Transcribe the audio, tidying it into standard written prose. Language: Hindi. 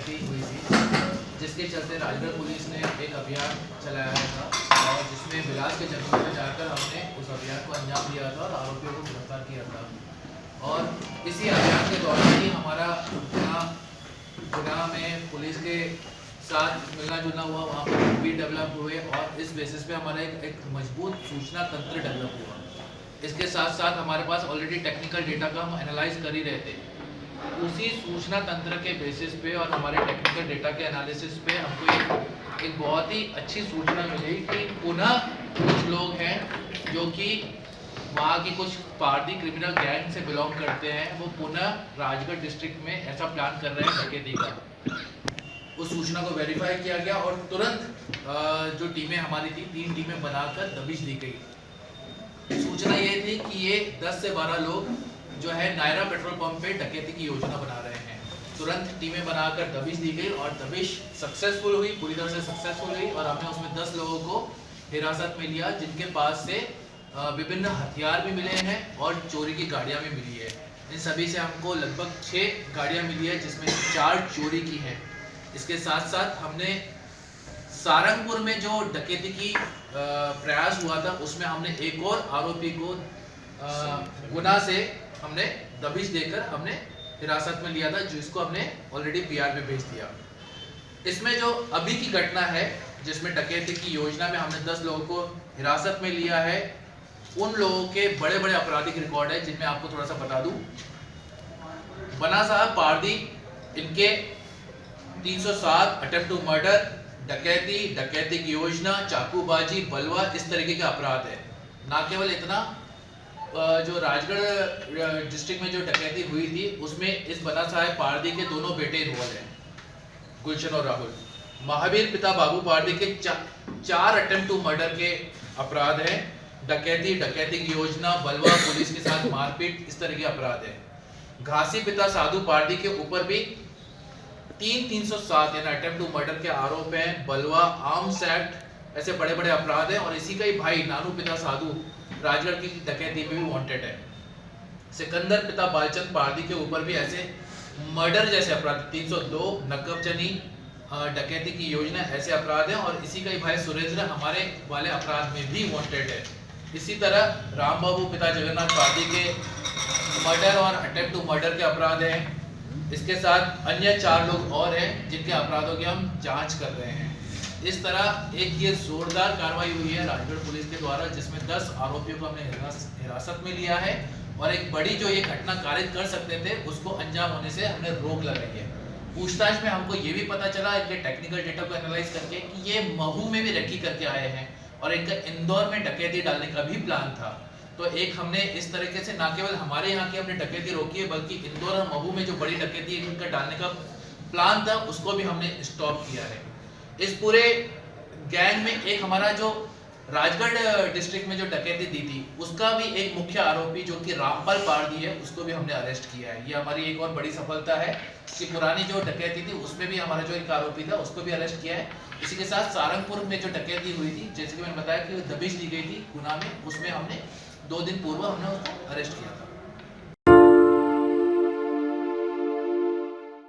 डकैती हुई थी, जिसके चलते राजगढ़ पुलिस ने एक अभियान चलाया था और जिसमें बिलास के जंगल में जाकर हमने उस अभियान को अंजाम दिया था और आरोपियों को गिरफ्तार किया था। और इसी अभियान के दौरान ही हमारा गुना में पुलिस के साथ मिलना जुलना हुआ, वहाँ पर भी डेवलप हुए और इस बेसिस पे हमारा एक मजबूत सूचना तंत्र डेवलप हुआ। इसके साथ साथ हमारे पास ऑलरेडी टेक्निकल डेटा का हम एनालाइज कर ही रहे थे। उसी सूचना तंत्र के बेसिस पे और हमारे टेक्निकल डेटा के एनालिसिस पे हमको एक बहुत ही अच्छी सूचना मिली कि पुनः कुछ लोग हैं जो कि वहाँ की कुछ पारदी क्रिमिनल गैंग से बिलोंग करते हैं, वो पुनः राजगढ़ डिस्ट्रिक्ट में ऐसा प्लान कर रहे हैं डकैती का। उस सूचना को वेरीफाई किया गया और तुरंत जो टीमें हमारी थी 3 टीमें बनाकर दबिश दी गई। सूचना ये थी कि ये 10 से 12 लोग जो है नायरा पेट्रोल पंप पे डकैती की योजना बना रहे हैं। तुरंत टीमें बनाकर दबिश दी गई और दबिश सक्सेसफुल हुई, पूरी तरह से सक्सेसफुल हुई और हमने उसमें 10 लोगों को हिरासत में लिया, जिनके पास से विभिन्न हथियार भी मिले हैं और चोरी की गाड़ियां भी मिली है। इन सभी से हमको लगभग 6 गाड़ियां मिली है, जिसमें 4 चोरी की है। इसके साथ साथ हमने सारंगपुर में जो डकैती की प्रयास हुआ था, उसमें हमने एक और आरोपी को गुना से हमने दबिश देकर हमने हिरासत में लिया था, जिसको हमने ऑलरेडी पीआर पे भेज दिया। इसमें जो अभी की घटना है, जिसमें डकैती की योजना में हमने 10 लोगों को हिरासत में लिया है, उन लोगों के बड़े बड़े आपराधिक रिकॉर्ड है, जिनमें आपको थोड़ा सा बता दूं। बना साहब पारदी, इनके 307 अटेम्प्ट टू मर्डर, डकैती की योजना, चाकूबाजी, बलवा, इस तरीके के अपराध है। ना केवल इतना, जो राजगढ़ डिस्ट्रिक्ट में जो डकैती हुई थी, उसमें इस बना साहब पारदी के दोनों बेटे इन्वॉल्व हैं, गुलशन और राहुल। महावीर पिता बाबू पारदी के 4 अटेम्प्ट टू मर्डर के अपराध हैं। डकैती की योजना, बलवा, पुलिस के साथ मारपीट, इस तरह के अपराध है। घासी पिता साधु पारदी के ऊपर भी 307 यानी अटेम्प्ट टू मर्डर के आरोप हैं, बलवा, आर्म्स एक्ट, ऐसे बड़े बड़े अपराध हैं। और इसी का ही भाई नानू पिता साधु राजगढ़ की डकैती में भी वांटेड है। सिकंदर पिता बालचंद पारदी के ऊपर भी ऐसे मर्डर जैसे अपराध 302, नकबचनी, डकैती की योजना, ऐसे अपराध हैं। और इसी का ही भाई सुरेंद्र हमारे वाले अपराध में भी वांटेड है। इसी तरह राम बाबू पिता जगन्नाथ पारदी के मर्डर और अटेम्प्ट टू मर्डर के अपराध हैं। इसके साथ अन्य 4 लोग और हैं, जिनके अपराधों की हम जांच कर रहे हैं। इस तरह एक ये जोरदार कार्रवाई हुई है राजगढ़ पुलिस के द्वारा, जिसमें 10 आरोपियों को हमने हिरासत में लिया है और एक बड़ी जो ये घटना कारित कर सकते थे, उसको अंजाम होने से हमने रोक लगाई है। पूछताछ में हमको ये भी पता चला इनके टेक्निकल डेटा को एनालाइज करके कि ये महू में भी रेकी करके आए हैं और इनका इंदौर में डकैती डालने का भी प्लान था। तो एक हमने इस तरीके से न केवल हमारे यहाँ की हमने डकैती रोकी है, बल्कि इंदौर और महू में जो बड़ी डकैती इनका डालने का प्लान था, उसको भी हमने स्टॉप किया है। इस पूरे गैंग में एक हमारा जो राजगढ़ डिस्ट्रिक्ट में जो डकैती दी थी, उसका भी एक मुख्य आरोपी जो कि रामपाल पारदी है, उसको भी हमने अरेस्ट किया है। ये हमारी एक और बड़ी सफलता है कि पुरानी जो डकैती थी, उसमें भी हमारा जो एक आरोपी था, उसको भी अरेस्ट किया है। इसी के साथ सारंगपुर में जो डकैती हुई थी, जैसे कि मैंने बताया कि दबिश दी गई थी गुना में, उसमें हमने 2 दिन पूर्व हमने उसको अरेस्ट किया था।